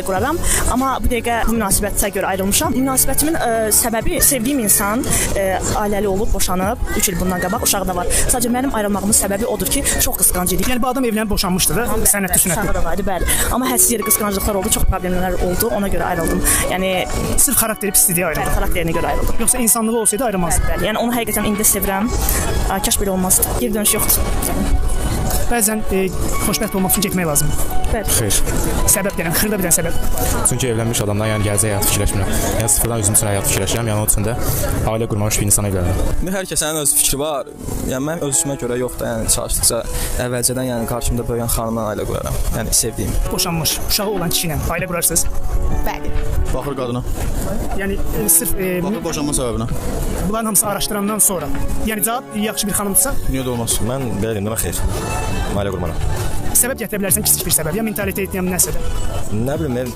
quraram, amma bu dəqiqə münasibətə görə ayrılmışam. Münasibətimin səbəbi sevdiyim insan ailəli olub, boşanıb, 3 il bundan qabaq uşağı da var. Sadəcə mənim ayrılmağımın səbəbi odur ki, çox qısqancı idi. Yəni bu adam evlənib boşanmışdı da, sənətli sünətli. Uşağı da vardı, bəli. Amma hədsiz yeri qısqanclıqlar oldu, çox problemlər oldu, ona görə ayrıldım. Yəni sırf xarakteri pisliyə ayrıldım. Xarakterinə görə ayrıldım. Yoxsa insanlığı olsaydı ayrılmazdı. Bəli, yəni onu həqiqətən indi sevirəm. Kaş belə olmazdı. Geri dönüş yoxdur. Bəzən xoşbəxt olmaq üçün getmək lazımdır. Bəli. Xeyr. Səbəb deyirəm, xırda bir dənə səbəb. Çünki evlənmiş adamdan yəni gələcək həyat fikirləşmirəm. Yəni sıfırdan özüm üçün həyat fikirləşirəm. Yəni onun üçün də ailə qurmamış bir insana evlənirəm. Hər kəsin öz fikri var. Yəni mən öz işimə görə yoxdur. Yəni çalışdıqca əvvəlcədən yəni qarşımda böyüyən xanımla ailə quraram. Yəni sevdiyim. Boşanmış, uşağı olan kişi ilə ailə qurarsınız. Bəli. Baxır qadına. Yəni sırf Baxır boşanma səbəbinə. bunların hamısı araşdırandan sonra. Yəni cavab yaxşı bir xanımdırsa, Niyə də olmaz? Mən belə deyim, demə xeyr. Ailə qurmaram. səbəb gətirə bilərsən, kiçik bir səbəb, ya mentalitet, ya nəsə də. Nə bilim,